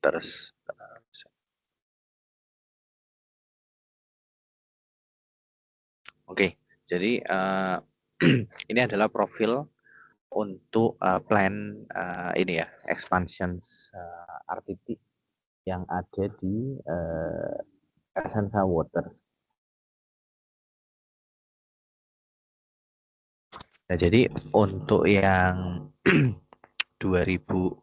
Waters. Oke, jadi ini adalah profil untuk plan ini ya, expansion RTT yang ada di Essensa Waters. Nah, jadi untuk yang 2026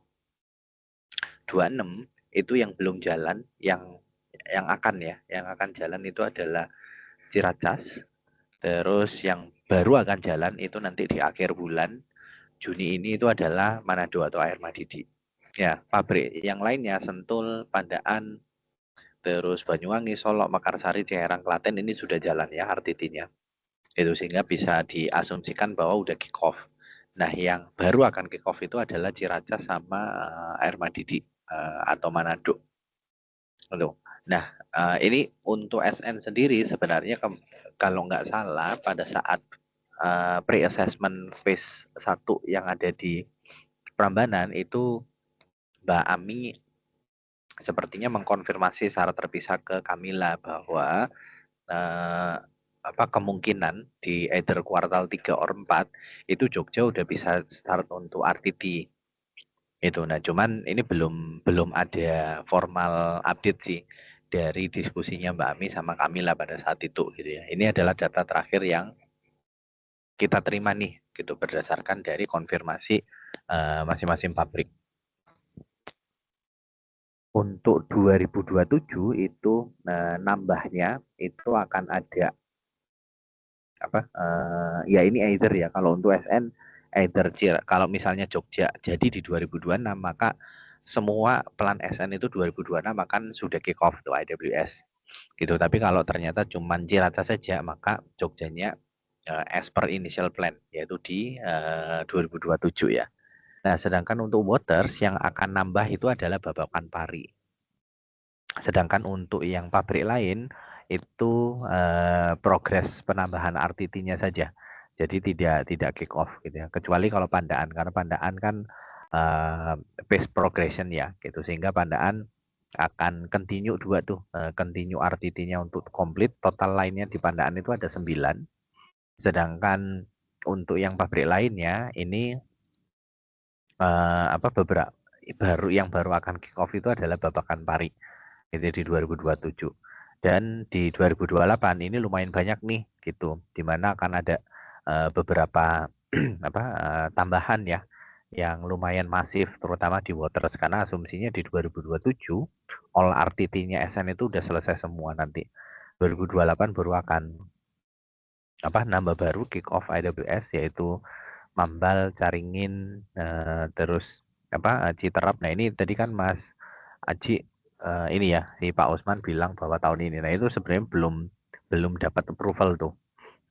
itu yang belum jalan, yang akan jalan itu adalah Ciracas. Terus yang baru akan jalan itu nanti di akhir bulan Juni ini itu adalah Manado atau Air Madidi. Ya, pabrik yang lainnya Sentul, Pandaan, terus Banyuwangi, Solok, Mekarsari, Ciherang, Klaten ini sudah jalan ya RTT-nya. Itu sehingga bisa diasumsikan bahwa udah kick off. Nah, yang baru akan kick off itu adalah Ciracas sama Air Madidi atau Manado. Nah, ini untuk SN sendiri sebenarnya kalau nggak salah pada saat pre-assessment phase 1 yang ada di Prambanan itu Mbak Ami sepertinya mengkonfirmasi secara terpisah ke Kamila bahwa kemungkinan di either kuartal 3 or 4 itu Jogja udah bisa start untuk RTT itu. Nah, cuman ini belum ada formal update sih dari diskusinya Mbak Ami sama Kamila pada saat itu gitu ya. Ini adalah data terakhir yang kita terima nih gitu berdasarkan dari konfirmasi masing-masing pabrik. Untuk 2027 itu nambahnya itu akan ada ya ini either ya kalau untuk SN either kalau misalnya Jogja jadi di 2026 maka semua plan SN itu 2026 akan sudah kick off tuh IWS gitu. Tapi kalau ternyata cuma Ciracas saja maka Jogjanya as per initial plan yaitu di 2027 ya. Nah, sedangkan untuk Waters yang akan nambah itu adalah Babakan Pari. Sedangkan untuk yang pabrik lain itu progres penambahan RTT-nya saja. Jadi tidak kick off gitu ya. Kecuali kalau Pandaan karena Pandaan kan pace progression ya gitu sehingga Pandaan akan continue dua tuh continue RTT-nya untuk komplit. Total lainnya di Pandaan itu ada 9. Sedangkan untuk yang pabrik lainnya ini beberapa baru akan kick off itu adalah Babakan Pari itu di 2027 dan di 2028 ini lumayan banyak nih gitu dimana akan ada beberapa tambahan ya yang lumayan masif terutama di Waters karena asumsinya di 2027 all RTT-nya SN itu udah selesai semua nanti 2028 baru akan nambah baru kick off IWS yaitu Mambal, Caringin, terus Citerap. Nah ini tadi kan Mas Aji ini ya si Pak Usman bilang bahwa tahun ini. Nah itu sebenarnya belum dapat approval tuh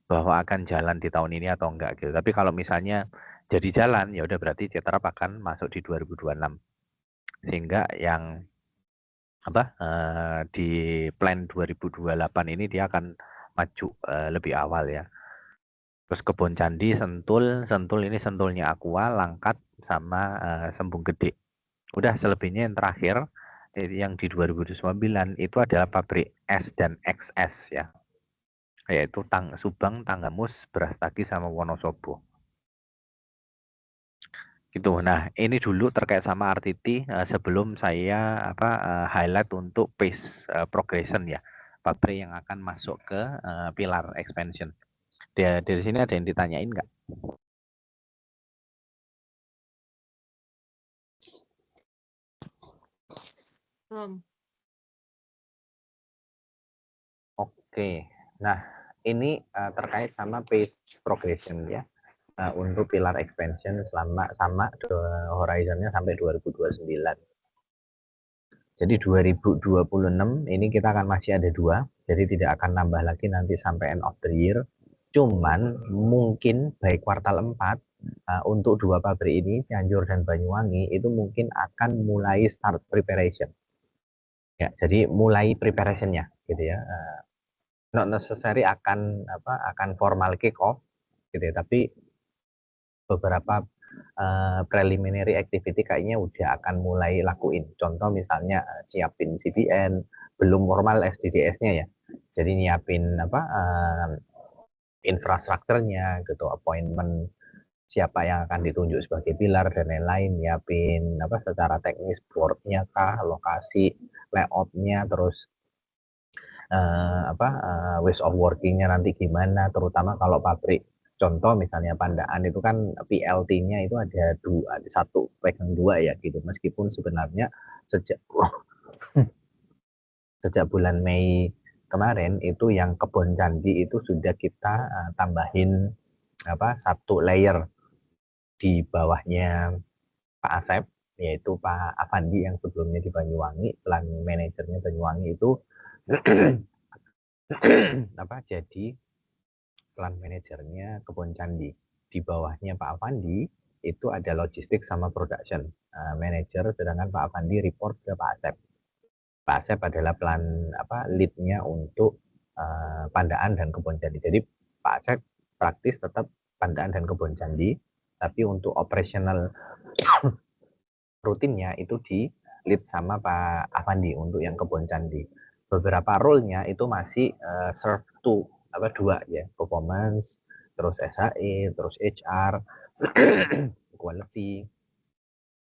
bahwa akan jalan di tahun ini atau enggak gitu. Tapi kalau misalnya jadi jalan ya udah berarti Citerap akan masuk di 2026. Sehingga yang di plan 2028 ini dia akan maju lebih awal ya. Terus Kebon Candi, Sentul ini Sentulnya Aqua, Langkat sama Sembung Gede. Udah selebihnya yang terakhir yang di 2009 itu adalah pabrik S dan XS ya. Yaitu Subang, Tanggamus, Brastagi sama Wonosobo. Gitu. Nah, ini dulu terkait sama RTT sebelum saya highlight untuk pace progression ya. Pabrik yang akan masuk ke pilar expansion. Dari sini ada yang ditanyain nggak? Oke, nah ini terkait sama pace progression ya untuk pilar expansion sama horizonnya sampai 2029. Jadi 2026 ini kita akan masih ada 2, jadi tidak akan nambah lagi nanti sampai end of the year. Cuman mungkin baik kuartal 4 untuk 2 pabrik ini Cianjur dan Banyuwangi itu mungkin akan mulai start preparation. Ya, jadi mulai preparationnya gitu ya. Not necessary akan formal kick off gitu ya, tapi beberapa preliminary activity kayaknya udah akan mulai lakuin. Contoh misalnya siapin CBN, belum formal SDDS-nya ya. Jadi nyiapin infrastrukturnya gitu, appointment siapa yang akan ditunjuk sebagai pilar dan lain-lain, nyiapin secara teknis boardnya kah, lokasi, layoutnya, terus ways of workingnya nanti gimana, terutama kalau pabrik. Contoh misalnya Pandaan itu kan PLT-nya itu ada satu pegang dua ya gitu. Meskipun sebenarnya sejak bulan Mei kemarin itu yang Kebon Candi itu sudah kita tambahin satu layer di bawahnya Pak Asep, yaitu Pak Avandi yang sebelumnya di Banyuwangi, plan manajernya Banyuwangi itu jadi plan manajernya Kebon Candi. Di bawahnya Pak Avandi itu ada logistik sama production manager, sedangkan Pak Avandi report ke Pak Asep. Pak Asep adalah plan lead-nya untuk Pandaan dan Kebon Candi. Jadi Pak Asep praktis tetap Pandaan dan Kebon Candi, tapi untuk operational rutinnya itu di lead sama Pak Avandi untuk yang Kebon Candi. Beberapa role-nya itu masih serve to dua ya, performance, terus SHE, terus HR, quality,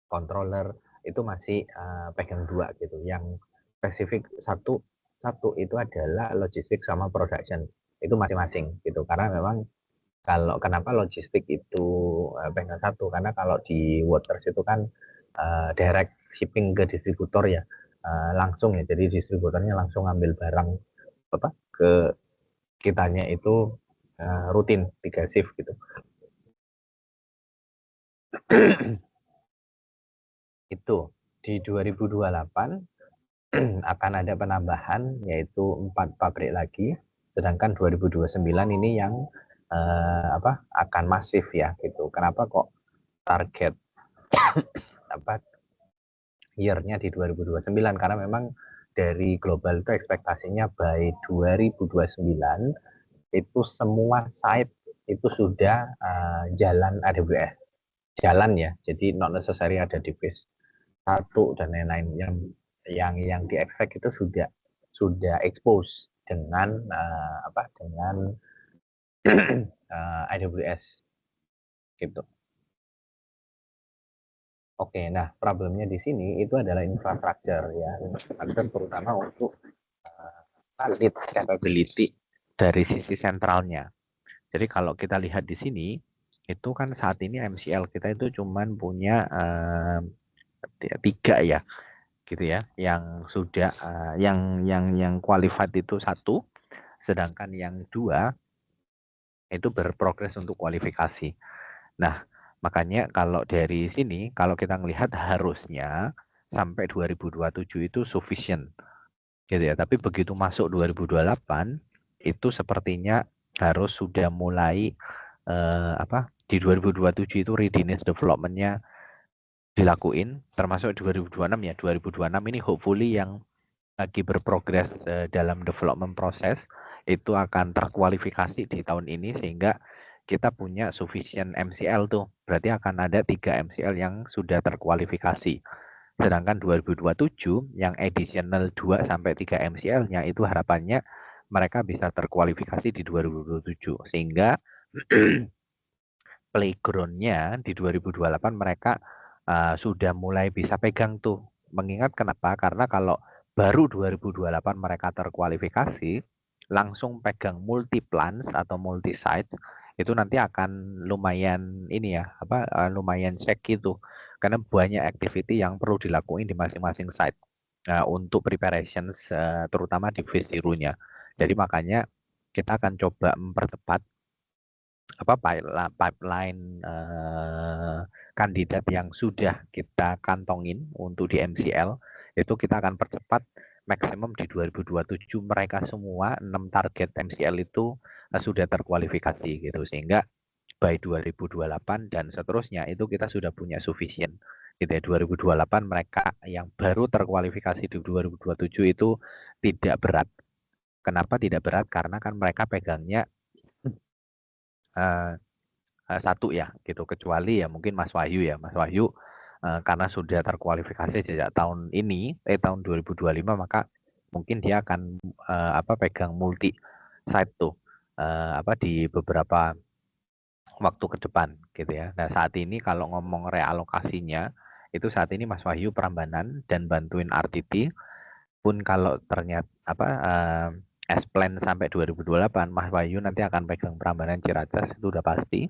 controller itu masih pegang dua gitu. Yang spesifik satu itu adalah logistik sama production, itu masing-masing gitu. Karena memang kalau kenapa logistik itu pegang satu, karena kalau di Waters itu kan direct shipping ke distributor ya, langsung ya, jadi distributornya langsung ambil barang ke kitanya itu rutin 3 shift gitu. Itu di 2028 akan ada penambahan yaitu 4 pabrik lagi, sedangkan 2029 ini yang akan masif ya gitu. Kenapa kok target year-nya di 2029? Karena memang dari global itu ekspektasinya by 2029 itu semua site itu sudah jalan AWS. Jalan ya, jadi not necessary ada device satu dan lain-lain. Yang di expect itu sudah expose dengan dengan AWS gitu. Oke, nah problemnya di sini itu adalah infrastruktur ya, infrastruktur terutama untuk lead capability dari sisi sentralnya. Jadi kalau kita lihat di sini, itu kan saat ini MCL kita itu cuman punya 3 ya, gitu ya, yang sudah yang qualified itu 1, sedangkan yang 2 itu berprogres untuk kualifikasi. Nah, makanya kalau dari sini, kalau kita melihat harusnya sampai 2027 itu sufficient, gitu ya. Tapi begitu masuk 2028, itu sepertinya harus sudah mulai di 2027 itu readiness development-nya dilakuin, termasuk 2026 ya. 2026 ini hopefully yang lagi berprogres dalam development proses itu akan terkualifikasi di tahun ini, sehingga kita punya sufficient MCL tuh. Berarti akan ada 3 MCL yang sudah terkualifikasi. Sedangkan 2027 yang additional 2 sampai 3 MCL-nya itu harapannya mereka bisa terkualifikasi di 2027, sehingga playground-nya di 2028 mereka sudah mulai bisa pegang tuh. Mengingat kenapa? Karena kalau baru 2028 mereka terkualifikasi, langsung pegang multi plants atau multi sites, itu nanti akan lumayan ini ya, lumayan shaky tuh. Karena banyak activity yang perlu dilakuin di masing-masing site untuk preparations terutama di phase zero-nya. Jadi makanya kita akan coba mempercepat pipeline kandidat yang sudah kita kantongin untuk di MCL, itu kita akan percepat maksimum di 2027 mereka semua 6 target MCL itu sudah terkualifikasi gitu, sehingga by 2028 dan seterusnya itu kita sudah punya sufficient gitu ya. 2028 mereka yang baru terkualifikasi di 2027 itu tidak berat. Kenapa tidak berat? Karena kan mereka pegangnya satu ya gitu, kecuali ya mungkin Mas Wahyu ya. Mas Wahyu karena sudah terkualifikasi sejak tahun ini, tahun 2025, maka mungkin dia akan pegang multi site tuh di beberapa waktu ke depan gitu ya. Nah, saat ini kalau ngomong realokasinya itu saat ini Mas Wahyu Prambanan dan bantuin RTT pun kalau ternyata as plan sampai 2028 Mas Wahyu nanti akan pegang Prambanan Ciracas itu udah pasti.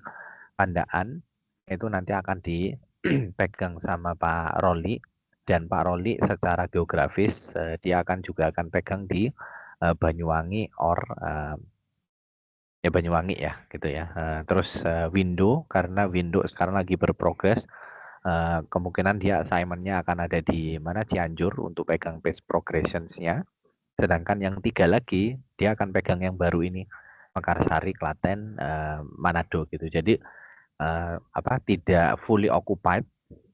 Pandaan itu nanti akan dipegang sama Pak Roli, dan Pak Roli secara geografis dia juga akan pegang di Banyuwangi ya Banyuwangi ya gitu ya. Terus Window, karena Window sekarang lagi berprogres, kemungkinan dia assignment-nya akan ada di mana Cianjur untuk pegang base progressions-nya. Sedangkan yang 3 lagi dia akan pegang yang baru ini, Mekarsari, Klaten, Manado gitu. Jadi tidak fully occupied,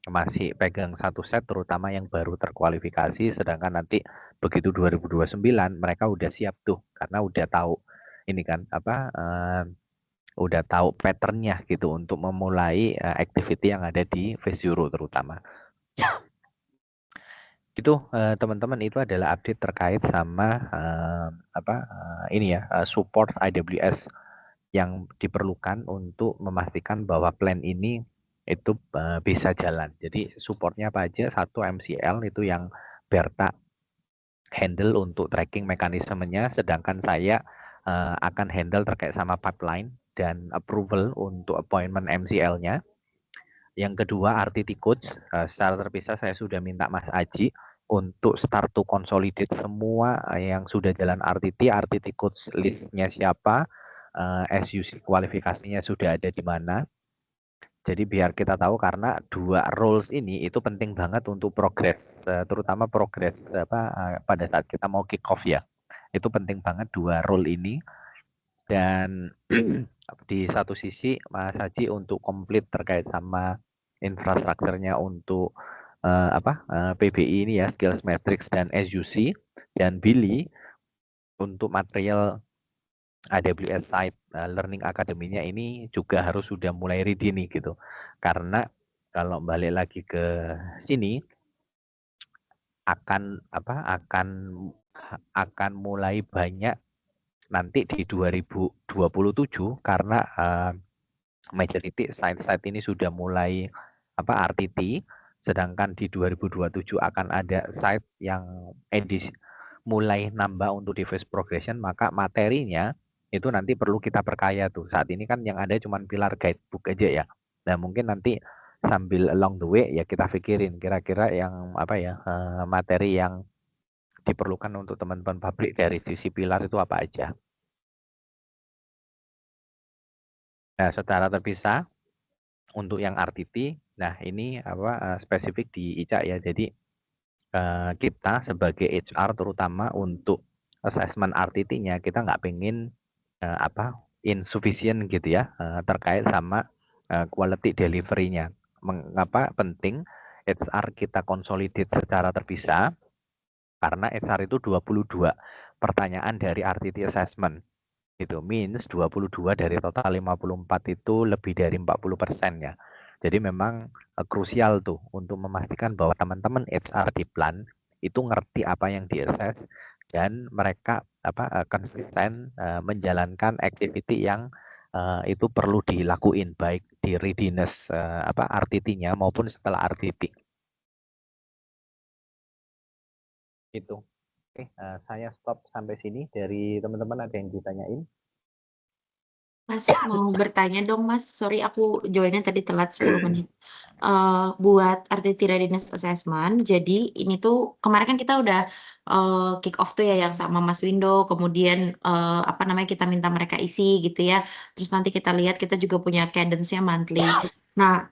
masih pegang satu set terutama yang baru terkualifikasi, sedangkan nanti begitu 2029 mereka udah siap tuh karena udah tahu ini kan udah tahu patternnya gitu untuk memulai activity yang ada di phase Euro terutama. Itu teman-teman, itu adalah update terkait sama support AWS yang diperlukan untuk memastikan bahwa plan ini itu bisa jalan. Jadi supportnya apa aja? Satu, MCL itu yang Berta handle untuk tracking mekanismenya, sedangkan saya akan handle terkait sama pipeline dan approval untuk appointment MCL-nya. Yang kedua, RTT Coach. Secara terpisah saya sudah minta Mas Aji untuk start to consolidate semua yang sudah jalan RTT Coach listnya siapa, SUC kualifikasinya sudah ada di mana. Jadi biar kita tahu, karena dua roles ini itu penting banget untuk progres, terutama progres pada saat kita mau kick off ya. Itu penting banget dua role ini. Dan di satu sisi Mas Haji untuk komplit terkait sama infrastrukturnya untuk PBI ini ya, Skills Matrix dan SUC, dan Billy untuk material AWS Site Learning Academy-nya ini juga harus sudah mulai ready nih gitu. Karena kalau balik lagi ke sini akan mulai banyak nanti di 2027, karena majority site-site ini sudah mulai RTT, sedangkan di 2027 akan ada site yang edisi mulai nambah untuk device progression, maka materinya itu nanti perlu kita perkaya tuh. Saat ini kan yang ada cuma pilar guidebook aja ya. Nah, mungkin nanti sambil along the way ya kita pikirin kira-kira yang materi yang diperlukan untuk teman-teman pabrik dari sisi pilar itu apa aja. Nah, secara terpisah untuk yang RTT, nah ini spesifik di ICA ya. Jadi kita sebagai HR terutama untuk assessment RTT-nya kita nggak pengen insufficient gitu ya terkait sama quality delivery-nya. Mengapa penting HR kita consolidate secara terpisah? Karena HR itu 22 pertanyaan dari RTT assessment. Itu means 22 dari total 54 itu lebih dari 40% ya. Jadi memang krusial tuh untuk memastikan bahwa teman-teman HR di plan itu ngerti apa yang di-assess dan mereka konsisten menjalankan activity yang itu perlu dilakuin baik di readiness RTT-nya maupun setelah RTT. Itu. Oke, saya stop sampai sini. Dari teman-teman ada yang ditanyain? Mas mau bertanya dong Mas, sorry aku joinnya tadi telat 10 menit. Buat RTT Readiness Assessment, jadi ini tuh kemarin kan kita udah kick off tuh ya yang sama Mas Windo, kemudian kita minta mereka isi gitu ya. Terus nanti kita lihat kita juga punya cadence-nya monthly. Nah,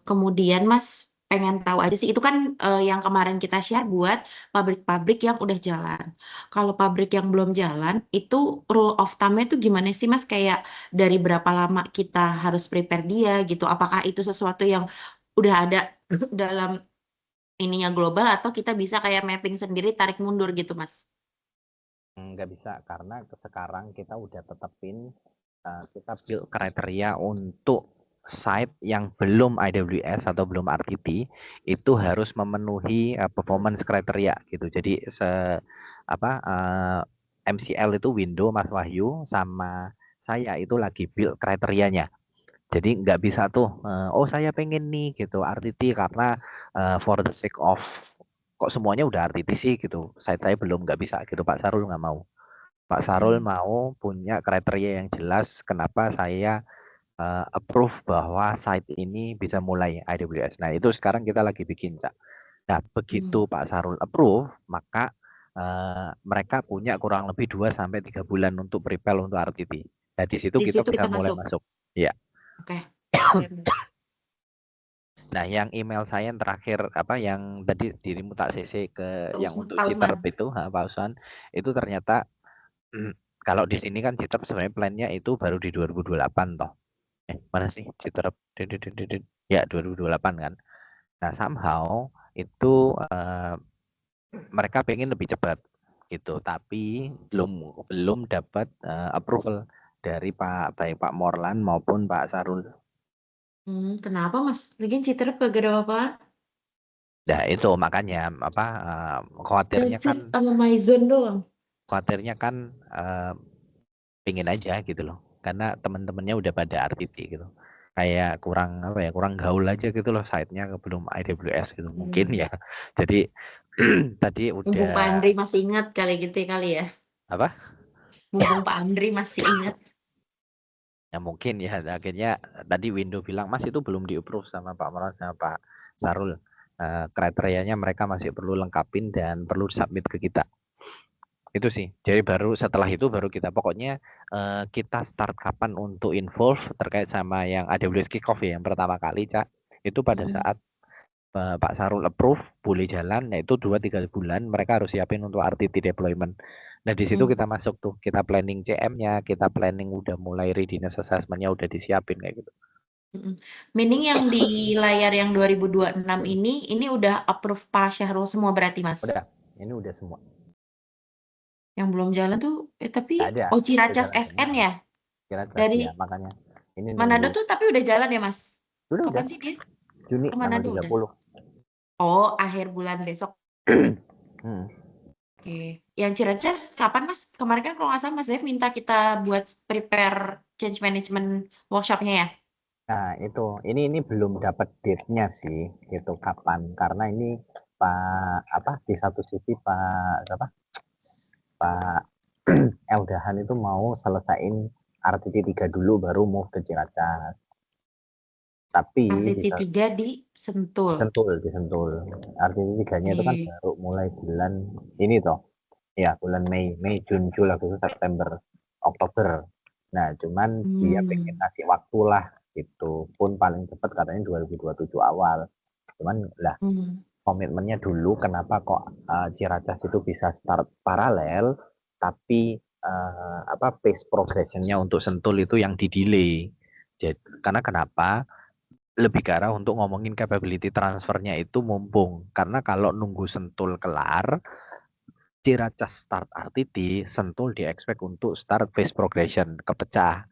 kemudian Mas pengen tahu aja sih, itu kan yang kemarin kita share buat pabrik-pabrik yang udah jalan. Kalau pabrik yang belum jalan, itu rule of thumb-nya itu gimana sih Mas? Kayak dari berapa lama kita harus prepare dia gitu? Apakah itu sesuatu yang udah ada dalam ininya global atau kita bisa kayak mapping sendiri tarik mundur gitu Mas? Nggak bisa, karena sekarang kita udah tetepin kita build kriteria untuk site yang belum AWS atau belum RTT itu harus memenuhi performance kriteria gitu. Jadi MCL itu window Mas Wahyu sama saya itu lagi build kriterianya. Jadi nggak bisa tuh, oh saya pengen nih gitu RTT karena for the sake of kok semuanya udah RTT sih gitu. Site saya belum, nggak bisa gitu. Pak Sarul nggak mau. Pak Sarul mau punya kriteria yang jelas kenapa saya approve bahwa site ini bisa mulai AWS. Nah, itu sekarang kita lagi bikin, Cak. Nah, begitu Pak Sarul approve, maka mereka punya kurang lebih 2 sampai 3 bulan untuk prepare untuk RTT. Nah, di situ Di kita situ bisa kita mulai masuk. masuk. Ya. Oke. Nah, yang email saya yang terakhir yang tadi dirimu tak CC ke yang untuk Pak Citerep Usman. itu, Pak Usman, itu ternyata kalau di sini kan Citerep sebenarnya plannya itu baru di 2028 toh. Mana sih Citerep? Ya 2028 kan. Nah, somehow itu mereka pengen lebih cepat gitu, tapi belum dapat approval dari baik Pak Morlan maupun Pak Sarul. Kenapa Mas? Lagian Citerep gak ada apa-apaan. Nah, itu makanya khawatirnya kan David sama Maizon doang. pingin aja gitu loh. Karena teman-temannya udah pada RTT gitu. Kayak kurang gaul aja gitu loh site-nya belum AWS gitu. Mungkin ya. Jadi tadi Mumpung Pak udah Andri masih ingat kali ya. apa? Mumpung Pak Andri masih ingat. Ya mungkin ya akhirnya tadi Window bilang Mas itu belum di-approve sama Pak Moran sama Pak Sarul. Kriterianya mereka masih perlu lengkapin dan perlu submit ke kita. Itu sih. Jadi baru setelah itu baru kita pokoknya kita start kapan untuk involve terkait sama yang AWS Kickoff ya yang pertama kali, Cak. Itu pada saat Pak Sarul approve boleh jalan, yaitu 2-3 bulan mereka harus siapin untuk RTT deployment. Nah di situ kita masuk tuh, kita planning CM-nya, kita planning udah mulai readiness assessment-nya udah disiapin kayak gitu. Meaning yang di layar yang 2026 ini udah approve Pak Syahrul semua berarti Mas? Udah, ini udah semua. Yang belum jalan tuh, tapi Ada. Ciracas SN ya? Ciracas Dari ya, makanya. Ini Manado nunggu. tuh tapi udah jalan ya Mas? Udah. Kapan sih dia? Juni Ke tanggal Manado 30. udah? Oh, akhir bulan besok. Oke. Yang Ciracas kapan Mas? Kemarin kan kalau nggak salah Mas Dev minta kita buat prepare change management workshopnya ya? Nah, ini belum dapat date-nya sih, gitu kapan. Karena ini di satu sisi Pak Eldahan itu mau selesaiin RTT 3 dulu baru move ke Ciracas. Tapi RTT 3 di Sentul. di Sentul. RTT 3-nya itu kan baru mulai bulan ini toh. Ya, bulan Mei, Juni, Juli, Agustus, September, Oktober. Nah, cuman dia pengen ngasih waktu lah gitu. Pun paling cepat katanya 2027 awal. Cuman lah komitmennya dulu kenapa kok Ciracas itu bisa start paralel tapi pace progressionnya untuk Sentul itu yang di-delay. Jadi, karena kenapa? Lebih ke arah untuk ngomongin capability transfernya itu mumpung. Karena kalau nunggu Sentul kelar, Ciracas start RTT, Sentul di-expect untuk start phase progression, kepecah.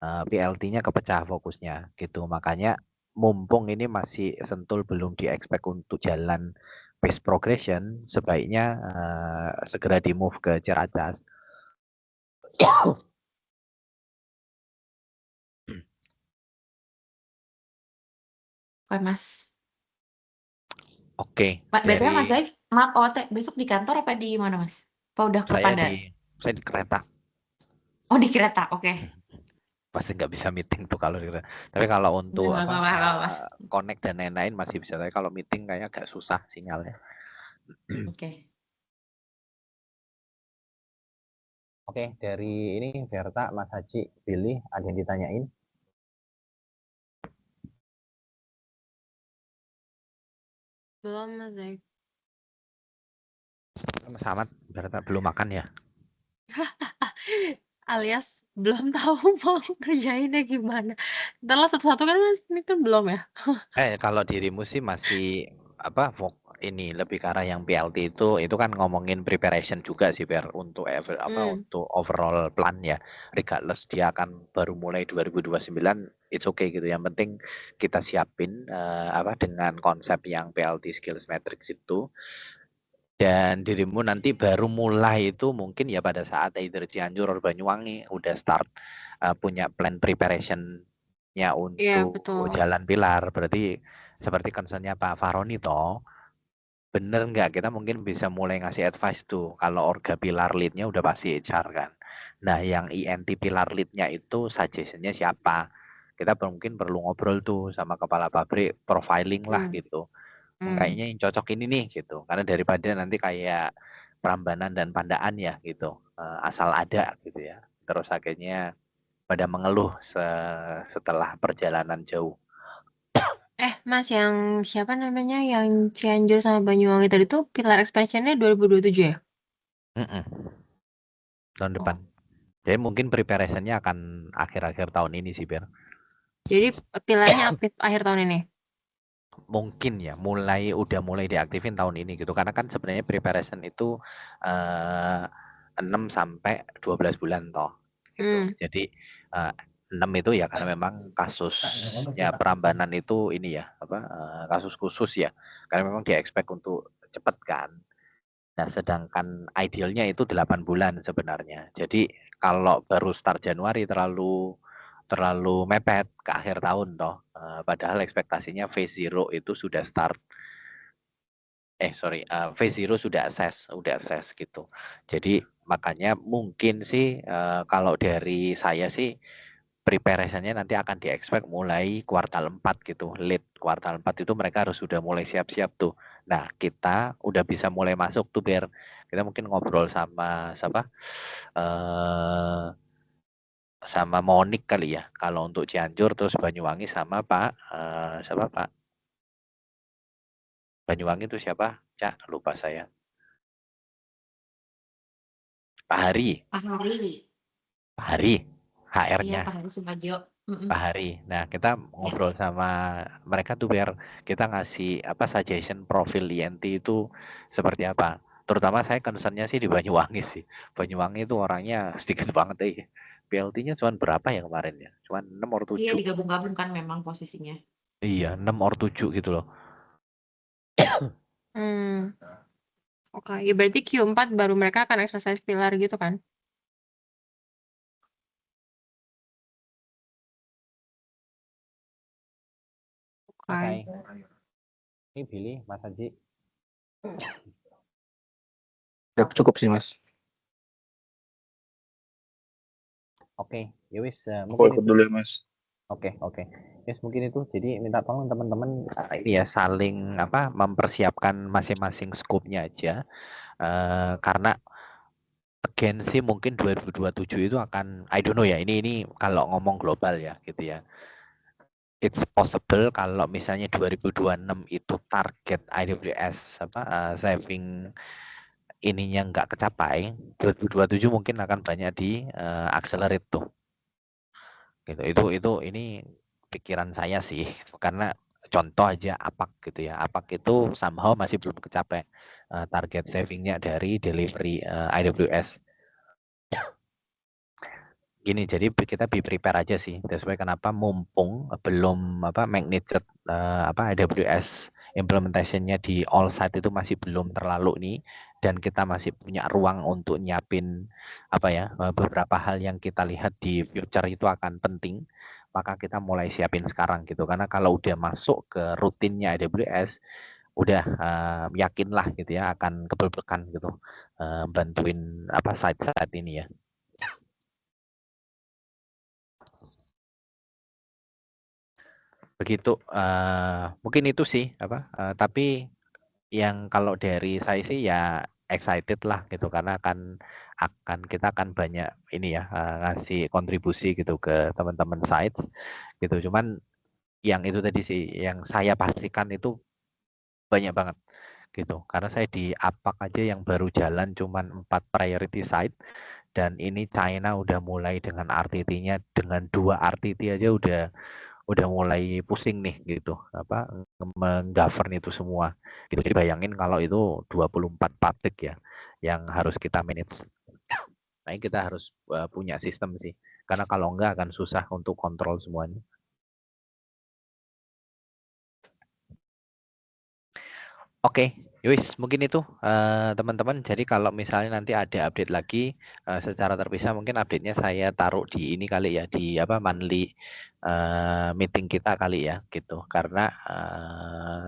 PLT-nya kepecah fokusnya gitu. Makanya mumpung ini masih Sentul belum di-expect untuk jalan phase progression, sebaiknya segera di-move ke Ciracas. Oke, Mas. Oke. BTW Mas Zaif, maaf besok di kantor apa di mana Mas? Apa udah ke Pandan? Saya di kereta. Oh di kereta, oke. Pasti nggak bisa meeting tuh kalau di kereta. Tapi kalau untuk connect dan lain-lain masih bisa. Tapi kalau meeting kayaknya agak susah sinyalnya. Oke. Oke, dari ini Verta, Mas Haji, Billy, ada yang ditanyain? Belum Mas Zaif. Mas Ahmad, Verta belum makan ya? Alias belum tahu mau kerjainnya gimana. Ntar lah satu-satu kan Mas, ini kan belum ya? Kalau dirimu sih masih ini lebih ke arah yang PLT itu kan ngomongin preparation juga sih Ber untuk untuk overall plan ya. Regardless dia akan baru mulai 2029, it's okay gitu. Yang penting kita siapin dengan konsep yang PLT Skills Matrix itu, dan dirimu nanti baru mulai itu mungkin ya pada saat either Cianjur atau Banyuwangi udah start punya plan preparation-nya Iya, untuk betul. jalan pilar. Berarti seperti concern-nya Pak Faroni toh, bener nggak kita mungkin bisa mulai ngasih advice tuh kalau orga pilar lead-nya udah pasti HR kan. Nah yang INT pilar lead-nya itu suggestion-nya siapa, kita mungkin perlu ngobrol tuh sama kepala pabrik, profiling lah Hmm. gitu. Hmm. Kayaknya yang cocok ini nih gitu, karena daripada nanti kayak Prambanan dan Pandaan ya gitu, asal ada gitu ya, terus akhirnya pada mengeluh setelah perjalanan jauh. Mas, yang siapa namanya, yang Cianjur sama Banyuwangi tadi tuh pilar expansion-nya 2027 ya? Mm-mm. Tahun Oh. depan. Jadi mungkin preparation-nya akan akhir-akhir tahun ini sih, Ber. Jadi pilarnya aktif akhir tahun ini? Mungkin ya, udah mulai diaktifin tahun ini gitu. Karena kan sebenarnya preparation itu 6 sampai 12 bulan toh. Gitu. Jadi 6 itu ya karena memang kasusnya Prambanan itu ini ya, kasus khusus ya. Karena memang dia expect untuk cepat kan. Nah, sedangkan idealnya itu 8 bulan sebenarnya. Jadi kalau baru start Januari terlalu mepet ke akhir tahun toh. Padahal ekspektasinya phase zero itu sudah start. Phase zero sudah assess gitu. Jadi makanya mungkin sih kalau dari saya sih preparation-nya nanti akan di-expect mulai kuartal 4 gitu. Late kuartal 4 itu mereka harus sudah mulai siap-siap tuh. Nah, kita udah bisa mulai masuk tuh biar kita mungkin ngobrol sama siapa? Sama Monik kali ya. Kalau untuk Cianjur terus Banyuwangi sama Pak siapa Pak? Banyuwangi itu siapa? Cak, lupa saya. Pak Hari. Pak Hari. Pak Hari. Iya, HR-nya. Pak Hari Subajo. Pak Hari. Nah, kita ngobrol sama mereka tuh biar kita ngasih suggestion profil INT itu seperti apa. Terutama saya concern-nya sih di Banyuwangi sih. Banyuwangi itu orangnya sedikit banget PLT-nya cuma berapa ya kemarin ya? Cuma 6 or 7. Iya, digabung-gabung kan memang posisinya. Iya, 6 or 7 gitu loh. Oke, ya berarti Q4 baru mereka akan exercise pilar gitu kan? Oke. Ini Billy, Mas Haji. Ya, cukup sih Mas. Oke, ya wis Aku mungkin ikut itu. dulu ya Mas. Oke. Yes, mungkin itu. Jadi minta tolong teman-teman ini ya saling mempersiapkan masing-masing scope-nya aja. Karena again sih mungkin 2027 itu akan I don't know ya. Ini kalau ngomong global ya gitu ya. It's possible kalau misalnya 2026 itu target IWS saving ininya nggak kecapai, 2027 mungkin akan banyak di accelerate tuh. Gitu. Ini pikiran saya sih karena contoh aja APAK gitu ya. APAK itu somehow masih belum kecapai target savingnya dari delivery IWS. Gini, jadi kita be prepare aja sih. That's why kenapa mumpung belum magnitude AWS implementation-nya di all site itu masih belum terlalu nih, dan kita masih punya ruang untuk nyiapin beberapa hal yang kita lihat di future itu akan penting, maka kita mulai siapin sekarang gitu. Karena kalau udah masuk ke rutinnya AWS, udah yakinlah gitu ya akan kebelbekan gitu bantuin site-site ini ya. Begitu, mungkin itu sih tapi yang kalau dari saya sih ya excited lah gitu karena kita akan banyak ini ya ngasih kontribusi gitu ke teman-teman sites gitu. Cuman yang itu tadi sih yang saya pastikan itu banyak banget gitu. Karena saya di APAK aja yang baru jalan cuman 4 priority site, dan ini China udah mulai dengan RTT-nya, dengan 2 RTT aja udah mulai pusing nih gitu apa menggovern itu semua gitu. Jadi bayangin kalau itu 24 pabrik ya yang harus kita manage. Nah, kita harus punya sistem sih. Karena kalau enggak akan susah untuk kontrol semuanya. Oke, Yowis, mungkin itu teman-teman. Jadi kalau misalnya nanti ada update lagi secara terpisah, mungkin update-nya saya taruh di ini kali ya, di apa monthly meeting kita kali ya, gitu. Karena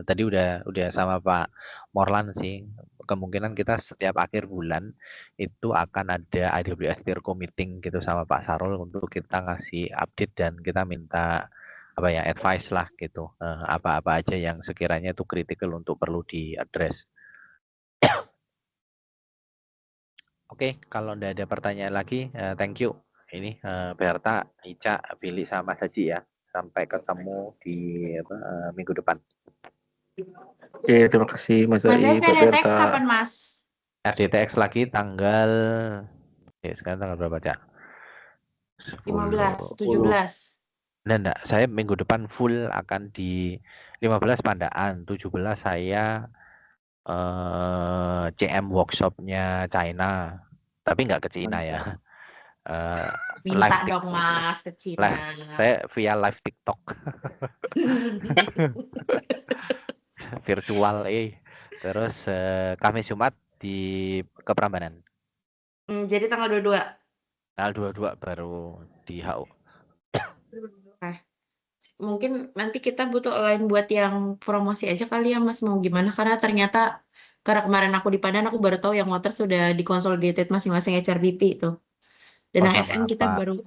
tadi udah sama Pak Morlan sih, kemungkinan kita setiap akhir bulan itu akan ada AWS Tirco meeting gitu sama Pak Sarul untuk kita ngasih update dan kita minta apa ya advice lah gitu apa-apa aja yang sekiranya itu kritikal untuk perlu diadres. Oke, kalau nggak ada pertanyaan lagi, thank you. Ini Berta, Ica, Billy sama Saji ya. Sampai ketemu di minggu depan. Oke, terima kasih Mas Mas Zai, Zai, Mbak RDTX Berta. kapan Mas? RDTX lagi tanggal sekarang tanggal berapa, Cak? 15, 10. 17. Enggak, saya minggu depan full akan di 15 Pandaan, 17 saya CM workshopnya China, tapi nggak ke Cina ya. Minta Live dong Mas ke Cina. saya via live TikTok virtual terus Kamis Jumat ke Prambanan. Jadi tanggal 22. Tanggal 22 baru di HU. Oke. Mungkin nanti kita butuh line buat yang promosi aja kali ya Mas, mau gimana, karena ternyata kemarin aku di Padang aku baru tahu yang water sudah dikonsolidated masing-masing HRBP itu. Dan yang sama SM kita Pak baru